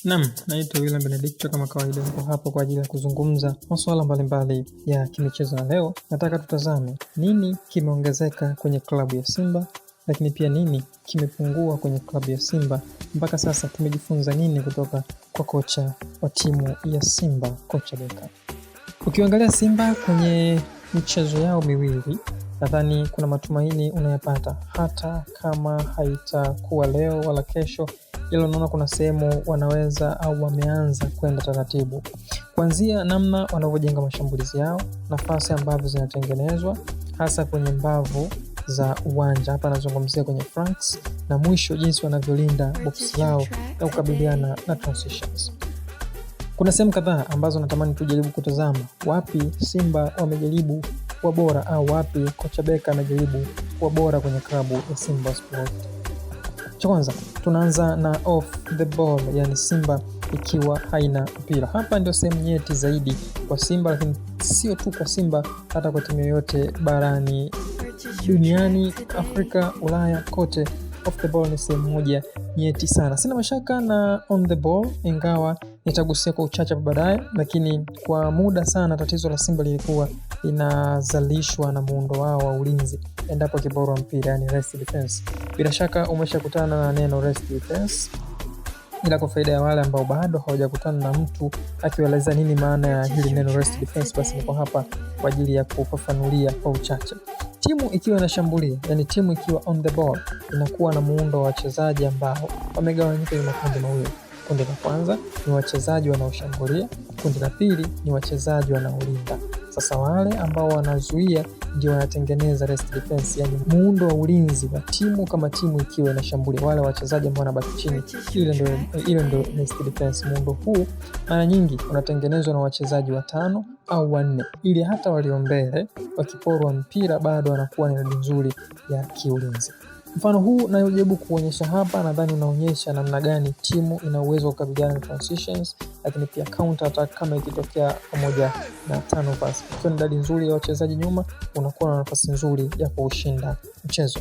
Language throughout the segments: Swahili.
Naam, naitwa William Benedicto. Kama kawaida niko hapo kwa ajili ya kuzungumza masuala mbalimbali ya kimichezo. Leo nataka tutazame nini kimeongezeka kwenye klabu ya Simba, lakini pia nini kimepungua kwenye klabu ya Simba. Mpaka sasa tumejifunza nini kutoka kwa kocha wa timu ya Simba, kocha Beka. Ukiangalia Simba kwenye michezo yao miwili, nadhani kuna matumaini unayapata, hata kama haitakuwa leo wala kesho. Ila unaona kuna sehemu wanaweza au wameanza kwenda taratibu. Kuanzia namna wanavyojenga mashambulizi yao, nafasi ambavyo zinatengenezwa hasa kwenye mbavu za uwanja, hapa nazungumzia kwenye flanks, na mwisho jinsi wanavyolinda box lao na kukabiliana na transitions. Kuna sehemu kadhaa ambazo natamani tujaribu kutazama wapi Simba wamejaribu kuwa bora au wapi kocha Beka amejaribu kuwa bora kwenye klabu ya Simba Sport. Cha kwanza tunaanza na off the ball, yani Simba ikiwa haina mpira. Hapa ndio sehemu nyeti zaidi kwa Simba, lakini sio tu kwa Simba, hata kwa timu yote barani duniani, Afrika, Ulaya, kote off the ball ni sehemu moja nyeti sana. Sina mashaka na on the ball, ingawa nitagusia kwa uchache baadaye, lakini kwa muda sana tatizo la Simba lilikuwa linazalishwa na muundo wao wa ulinzi endapo kiborwa mpira, yani rest defense. Bila shaka umeshakutana na neno rest defense, ila kwa faida ya wale ambao bado hawajakutana na mtu akieleza nini maana ya hili neno rest defense, basi niko hapa kwa ajili ya kufafanulia kwa uchache. Timu ikiwa inashambulia, yani timu ikiwa on the ball, inakuwa na muundo wa wachezaji ambao wamegawanyika kwenye makundi mawili. Kundi la kwanza ni wachezaji wanaoshambulia, kundi la pili ni wachezaji wanaolinda. Sasa wale ambao wanazuia ndio wanatengeneza rest defense, yani muundo wa ulinzi wa timu kama timu ikiwa inashambulia. Wale wachezaji ambao wanabaki chini, ile ndio rest defense. Muundo huu mara nyingi unatengenezwa na wachezaji 5 au 4, ili hata walio mbele wakiporwa mpira bado wanakuwa na nzuri ya kiulinzi. Mfano huu najaribu kuonyesha hapa, nadhani unaonyesha namna gani timu ina uwezo wa kukabiliana na transitions, lakini pia counter attack kama ikitokea pamoja na turnovers. Ukiwa na idadi nzuri ya wachezaji nyuma, unakuwa na nafasi nzuri ya kushinda mchezo.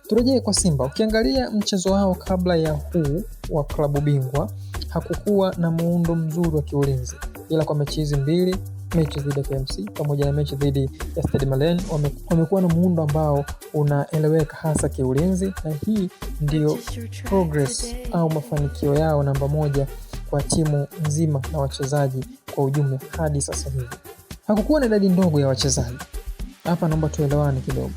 Turejee kwa Simba. Ukiangalia mchezo wao kabla ya huu wa klabu bingwa, hakukuwa na muundo mzuri wa kiulinzi, ila kwa mechi hizi mbili, mechi dhidi ya KMC pamoja na mechi dhidi ya Stade Malien, wamekuwa na muundo ambao unaeleweka hasa kiulinzi, na hii ndio progress au mafanikio yao namba moja kwa timu nzima na wachezaji kwa ujumla hadi sasa hivi. Hakukuwa na idadi ndogo ya wachezaji. Hapa naomba tuelewane kidogo.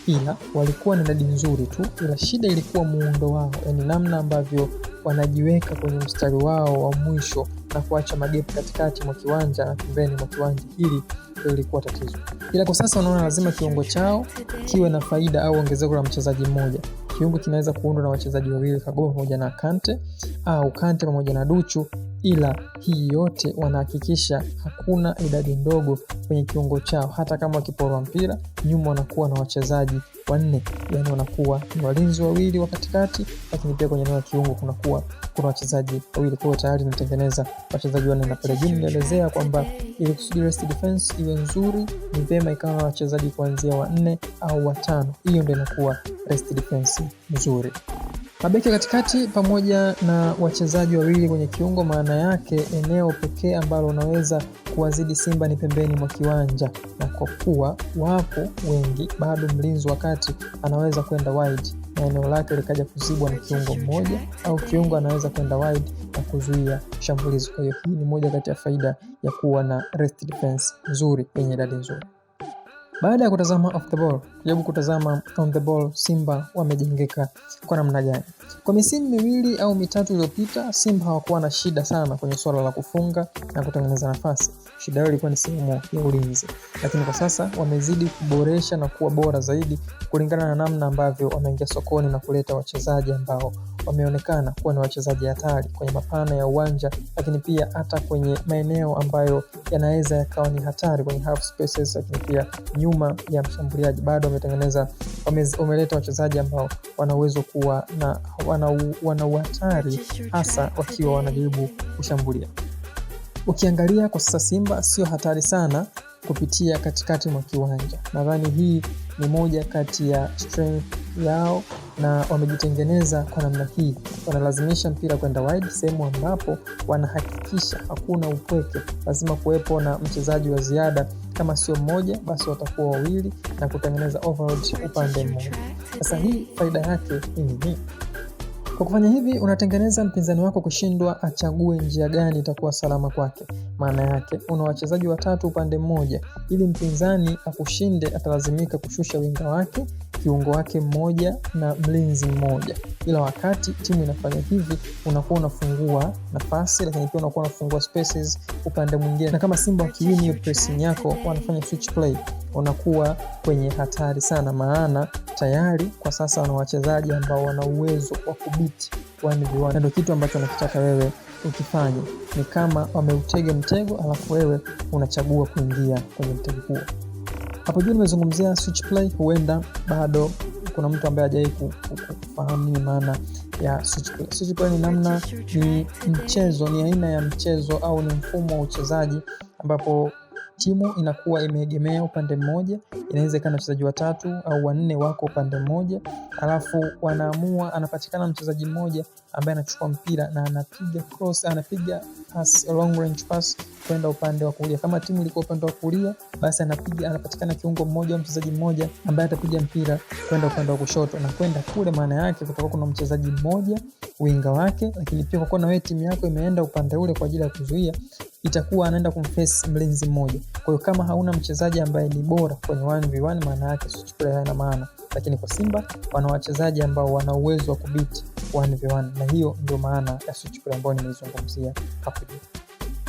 Ila walikuwa na idadi nzuri tu, ila shida ilikuwa muundo wao, yani namna ambavyo wanajiweka kwenye mstari wao wa mwisho na kuacha magepu katikati mwa kiwanja na pembeni mwa kiwanja. Hili ndio ilikuwa tatizo. Ila kwa sasa wanaona lazima kiungo chao kiwe na faida au ongezeko la mchezaji mmoja. Kiungo kinaweza kuundwa na wachezaji wawili, Kagoma pamoja na Kante au Kante pamoja na Duchu, ila hii yote wanahakikisha hakuna idadi ndogo kwenye kiungo chao. Hata kama wakiporwa mpira, nyuma wanakuwa na wachezaji 4, yani wanakuwa ni walinzi wawili wa katikati, lakini pia kwenye eneo la kiungo kuna wachezaji wawili. Kwa tayari tunatengeneza wachezaji 4, na pale juu nielezea kwamba ili kusudi rest defense iwe nzuri ni vema ikawa na wachezaji kuanzia 4 au 5. Hiyo ndio inakuwa rest defense nzuri. Mabeki katikati pamoja na wachezaji wawili kwenye kiungo, maana yake eneo pekee ambalo unaweza kuwazidi Simba ni pembeni mwa kiwanja, na kwa kuwa wapo wengi, bado mlinzi wakati anaweza kwenda wide na eneo lake likaja kuzibwa na kiungo mmoja, au kiungo anaweza kwenda wide na kuzuia shambulizi. Kwa hiyo hii ni moja kati ya faida ya kuwa na rest defense nzuri yenye idadi nzuri. Baada ya kutazama off the ball, jaribu kutazama on the ball, Simba wamejengeka kwa namna gani. Kwa misimu miwili au mitatu iliyopita, Simba hawakuwa na shida sana kwenye swala la kufunga na kutengeneza nafasi. Shida yao ilikuwa ni sehemu ya ulinzi. Lakini kwa sasa wamezidi kuboresha na kuwa bora zaidi kulingana na namna ambavyo wameingia sokoni na kuleta wachezaji ambao wameonekana kuwa ni wachezaji hatari kwenye mapana ya uwanja, lakini pia hata kwenye maeneo ambayo yanaweza yakawa ni hatari kwenye half spaces, lakini pia nyuma ya mshambuliaji bado wameleta wachezaji ambao wana uwezo kuwa na wana uhatari hasa wakiwa wanajaribu kushambulia. Ukiangalia kwa sasa Simba sio hatari sana kupitia katikati mwa kiwanja. Nadhani hii ni moja kati ya strength yao na wamejitengeneza kwa namna hii. Wanalazimisha mpira kwenda wide, sehemu ambapo wanahakikisha hakuna upweke. Lazima kuwepo na mchezaji wa ziada, kama sio mmoja basi watakuwa wawili, na kutengeneza overload upande mmoja. Sasa hii faida yake ni nini? Kwa kufanya hivi unatengeneza mpinzani wako kushindwa achague njia gani itakuwa salama kwake. Maana yake una wachezaji watatu upande mmoja, ili mpinzani akushinde atalazimika kushusha winga wake, kiungo wake mmoja na mlinzi mmoja. Ila wakati timu inafanya hivi unakuwa unafungua nafasi, lakini pia unakuwa unafungua spaces upande mwingine. Na kama Simba wakiwini hiyo pressing yako, wanafanya switch play, unakuwa kwenye hatari sana, maana tayari kwa sasa wana wachezaji ambao wana uwezo wa kubiti 1v1. Ndio kitu ambacho nakitaka wewe ukifanye. Ni kama wameutega mtego alafu wewe unachagua kuingia kwenye mtego huo. Hapo juu nimezungumzia switch play, huenda bado kuna mtu ambaye hajawahi kufahamu nini maana ya switch play. Switch play ni mchezo, ni aina ya mchezo au ni mfumo wa uchezaji ambapo timu inakuwa imeegemea upande mmoja. Inaweza kana wachezaji watatu au wanne wako upande mmoja, alafu wanaamua, anapatikana mchezaji mmoja ambaye anachukua mpira na anapiga cross, anapiga pass, long range pass kwenda upande wa kulia. Kama timu ilikuwa upande wa kulia, basi anapatikana kiungo mmoja au mchezaji mmoja ambaye atapiga mpira kwenda upande wa kushoto na kwenda kule. Maana yake kutakuwa kuna mchezaji mmoja winga wake, lakini pia kwa kuwa na wewe timu yako imeenda upande ule kwa ajili ya kuzuia, itakuwa anaenda kumface mlinzi mmoja. Kwa hiyo kama hauna mchezaji ambaye ni bora kwenye 1v1, maana yake switch play haina maana. Lakini kwa Simba wana wachezaji ambao wana uwezo wa kubiti 1v1, na hiyo ndio maana ya switch play ambayo nimezungumzia hapo juu.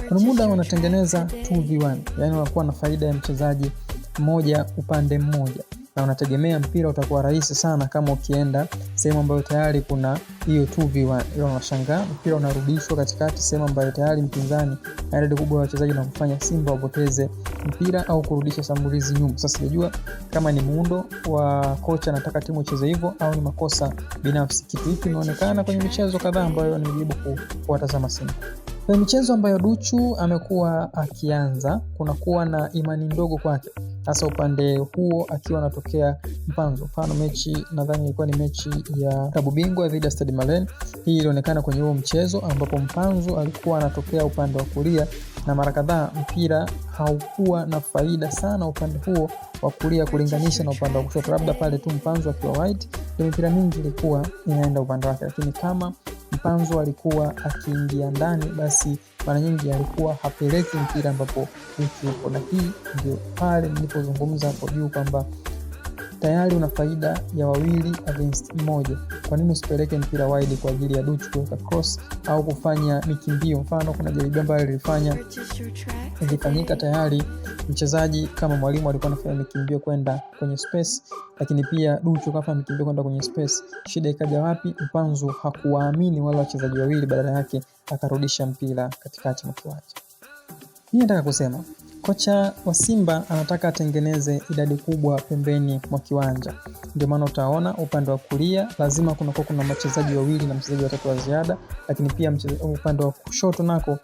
Kuna muda wanatengeneza 2v1, yani wanakuwa na faida ya mchezaji mmoja upande mmoja, na unategemea mpira utakuwa rahisi sana kama ukienda sehemu ambayo tayari kuna hiyo 2v1. Hiyo unashangaa mpira unarudishwa katikati sehemu ambayo tayari mpinzani ana idadi kubwa ya wachezaji, na kufanya Simba wapoteze mpira au kurudisha shambulizi nyuma. Sasa sijajua kama ni muundo wa kocha anataka timu icheze hivyo au ni makosa binafsi. Kitu hiki inaonekana kwenye michezo kadhaa ambayo nimejaribu kuwatazama Simba. Kwa michezo ambayo Duchu amekuwa akianza, kunakuwa na imani ndogo kwake, hasa upande huo akiwa anatokea Mpanzu. Mfano mechi nadhani ilikuwa ni mechi ya klabu bingwa dhidi ya Stade Malien. Hii ilionekana kwenye huo mchezo ambapo Mpanzu alikuwa anatokea upande wa kulia, na mara kadhaa mpira haukuwa na faida sana upande huo wa kulia kulinganisha na upande wa kushoto. Labda pale tu Mpanzu akiwa wide, ndio mipira mingi ilikuwa inaenda upande wake, lakini kama Mpanzu alikuwa akiingia ndani, basi mara nyingi alikuwa hapeleki mpira ambapo yuko. Na hii ndio pale nilipozungumza hapo juu kwamba tayari una faida ya wawili against mmoja. Kwa nini usipeleke mpira wide kwa ajili ya Duchu kuweka cross au kufanya mikimbio? Mfano kuna jaribio ambalo ilifanyika tayari, mchezaji kama Mwalimu alikuwa anafanya mikimbio kwenda kwenye space, lakini pia Duchu kafanya mikimbio kwenda kwenye space. Shida ikaja wapi? Mpanzu hakuwaamini wale wachezaji wawili, badala yake akarudisha mpira katikati mwa kiwanja. Hii nataka kusema kocha wa Simba anataka atengeneze idadi kubwa pembeni mwa kiwanja. Ndio maana utaona upande wa kulia lazima kuna wachezaji wawili na mchezaji watatu wa ziada, lakini pia upande wa kushoto nako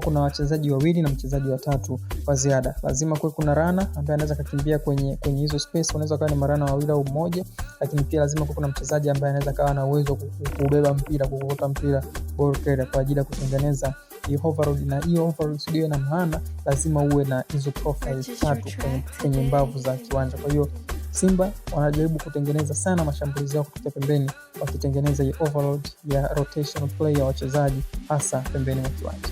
kuna wachezaji wawili na mchezaji watatu wa ziada. Lazima kuwe kuna rana ambaye anaweza kukimbia kwenye hizo space, unaweza kuwa ni marana wawili au mmoja, lakini pia lazima kuwe kuna mchezaji ambaye anaweza kawa na uwezo kubeba mpira, kuokota mpira ball carrier kwa ajili ya kutengeneza hiyo overload. Na hiyo overload sio na maana lazima uwe na hizo profile tatu kwenye mbavu za kiwanja. Kwa hiyo Simba wanajaribu kutengeneza sana mashambulizi yao kutoka pembeni, wakitengeneza hiyo overload ya rotational play ya wachezaji hasa pembeni mwa kiwanja.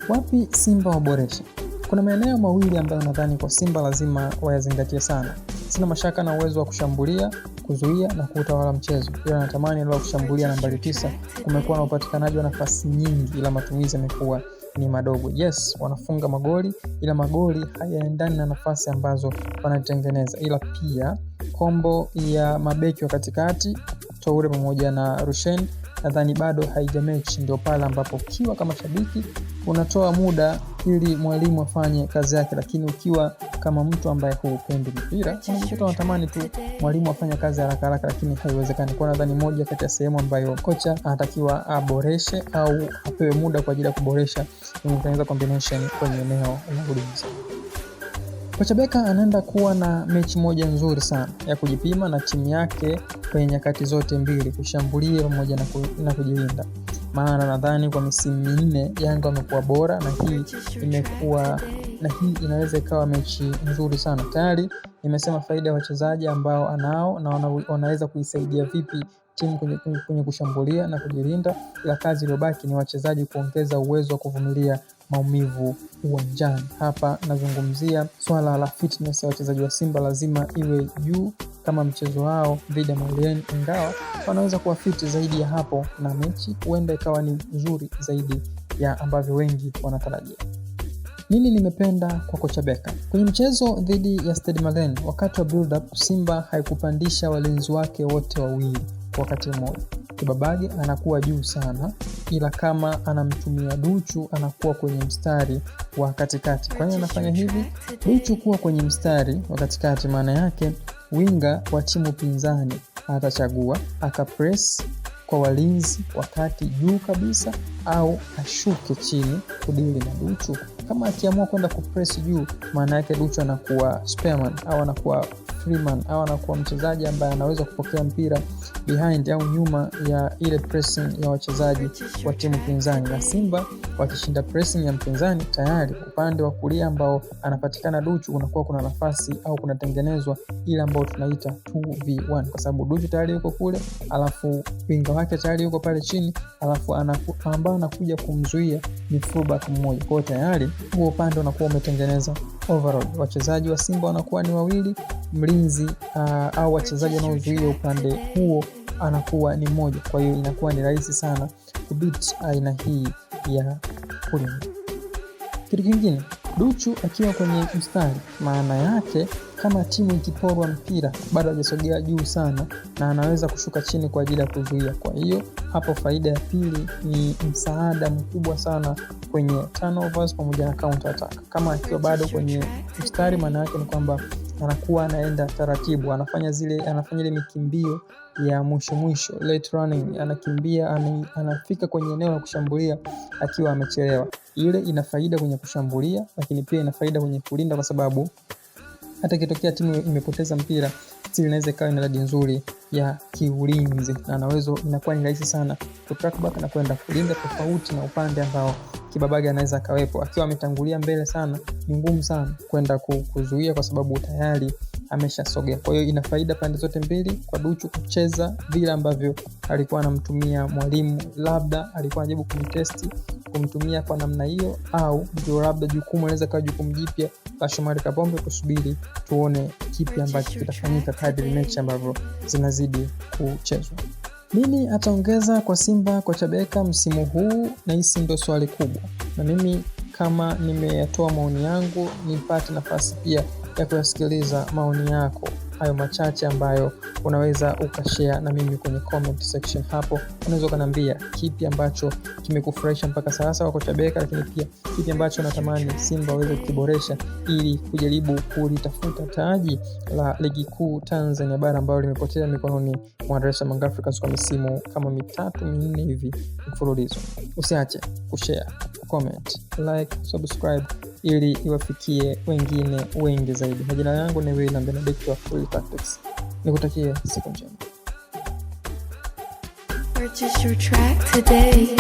Wapi Simba waboreshe? Kuna maeneo mawili ambayo nadhani kwa Simba lazima wayazingatie sana. Sina mashaka na uwezo wa kushambulia, kuzuia na kutawala mchezo. Pia natamani ile kushambulia nambari 9. Kumekuwa na upatikanaji wa nafasi nyingi, ila matumizi yamekuwa ni madogo. Yes, wanafunga magoli, ila magoli hayaendani na nafasi ambazo wanatengeneza. Ila pia kombo ya mabeki wa katikati Toure pamoja na Rushen nadhani bado haijamatch. Ndio pale ambapo ukiwa kama shabiki unatoa muda ili Mwalimu afanye kazi yake, lakini ukiwa kama mtu ambaye hupendi mpira unajikuta unatamani tu Mwalimu afanye kazi haraka haraka, lakini haiwezekani. Kwa nadhani moja kati ya sehemu ambayo kocha anatakiwa aboreshe au apewe muda kwa ajili ya kuboresha ni kutengeneza combination kwenye eneo la ulinzi. Kocha Beka anaenda kuwa na mechi moja nzuri sana ya kujipima na timu yake kwenye nyakati zote mbili, kushambulia pamoja na kujilinda. Maana nadhani kwa misimu minne Yanga wamekuwa bora, na hii inaweza ikawa mechi nzuri sana. Tayari nimesema faida ya wachezaji ambao anao na wanaweza kuisaidia vipi timu kwenye kushambulia na kujilinda, ila kazi iliyobaki ni wachezaji kuongeza uwezo wa kuvumilia maumivu uwanjani. Hapa nazungumzia swala la fitness ya wachezaji wa Simba, lazima iwe juu kama mchezo wao dhidi ya Malieni, ingawa wanaweza kuwa fiti zaidi ya hapo na mechi huenda ikawa ni nzuri zaidi ya ambavyo wengi wanatarajia. Nini nimependa kwa kocha Beka? Kwenye mchezo dhidi ya Stade Malien, wakati wa build up, Simba haikupandisha walinzi wake wote wawili kwa wakati mmoja. Kibabage anakuwa juu sana, ila kama anamtumia Duchu anakuwa kwenye mstari wa katikati. Kwa nini anafanya hivi? Duchu kuwa kwenye mstari wa katikati, maana yake winga wa timu pinzani atachagua akapress kwa walinzi wakati juu kabisa, au ashuke chini kudili na Duchu. Kama akiamua kwenda kupress juu, maana yake Duchu anakuwa spareman au anakuwa freeman au anakuwa mchezaji ambaye anaweza kupokea mpira behind au nyuma ya ile pressing ya wachezaji wa timu pinzani. Na Simba wakishinda pressing ya mpinzani, tayari upande wa kulia ambao anapatikana Duchu unakuwa kuna nafasi au kunatengenezwa ile ambayo tunaita 2v1, kwa sababu Duchu tayari yuko kule, alafu winga wake tayari yuko pale chini, alafu ambao anakuja kumzuia ni fullback mmoja. Kwa tayari huo upande unakuwa umetengeneza overall. Wachezaji wa Simba wanakuwa ni wawili, mlinzi au wachezaji wanaozuia upande huo anakuwa ni mmoja. Kwa hiyo inakuwa ni rahisi sana kubit aina hii ya kulinda. Kitu kingine, Duchu akiwa kwenye mstari, maana yake kama timu ikiporwa mpira bado hajasogea juu sana na anaweza kushuka chini kwa ajili ya kuzuia. Kwa hiyo hapo faida ya pili ni msaada mkubwa sana kwenye turnovers pamoja na counter attack. Kama akiwa bado kwenye mstari, maana yake ni kwamba anakuwa anaenda taratibu, anafanya ile mikimbio ya mwisho late running, anakimbia anafika kwenye eneo la kushambulia akiwa amechelewa. Ile ina faida kwenye kushambulia, lakini pia ina faida kwenye kulinda, kwa sababu hata ikitokea timu imepoteza mpira, still inaweza ikawa ina idadi nzuri ya kiulinzi na inakuwa ni rahisi sana kutrack back na kwenda kulinda, tofauti na upande ambao Kibabage anaweza kawepo akiwa ametangulia mbele sana, ni ngumu sana kwenda kuzuia kwa sababu tayari ameshasogea. Kwa hiyo ina faida pande zote mbili kwa Duchu kucheza vile ambavyo alikuwa anamtumia mwalimu, labda alikuwa anajaribu kumtumia kwa namna hiyo, au ndio labda jukumu anaweza kawa jukumu jipya la Shomari Kapombe, kusubiri tuone kipi ambacho kitafanyika kadri mechi ambavyo zinazidi kuchezwa. Nini ataongeza kwa Simba kocha Beka msimu huu? Na hisi ndio swali kubwa, na mimi kama nimeyatoa maoni yangu, nipate nafasi pia ya kuyasikiliza maoni yako hayo machache ambayo unaweza ukashare na mimi kwenye comment section hapo. Unaweza kuniambia kipi ambacho kimekufurahisha mpaka sasa kwa kocha Beka, lakini pia kipi ambacho unatamani Simba waweze kukiboresha ili kujaribu kulitafuta taji la ligi kuu Tanzania bara ambalo limepotea mikononi mwa Dar es Salaam Africans kwa misimu kama 3-4 hivi mfululizo. Usiache kushare, comment, like, subscribe ili iwafikie wengine wengi zaidi. Majina yangu ni William Benedict wa Full Tactics. Nikutakie siku njema. Purchase your track today.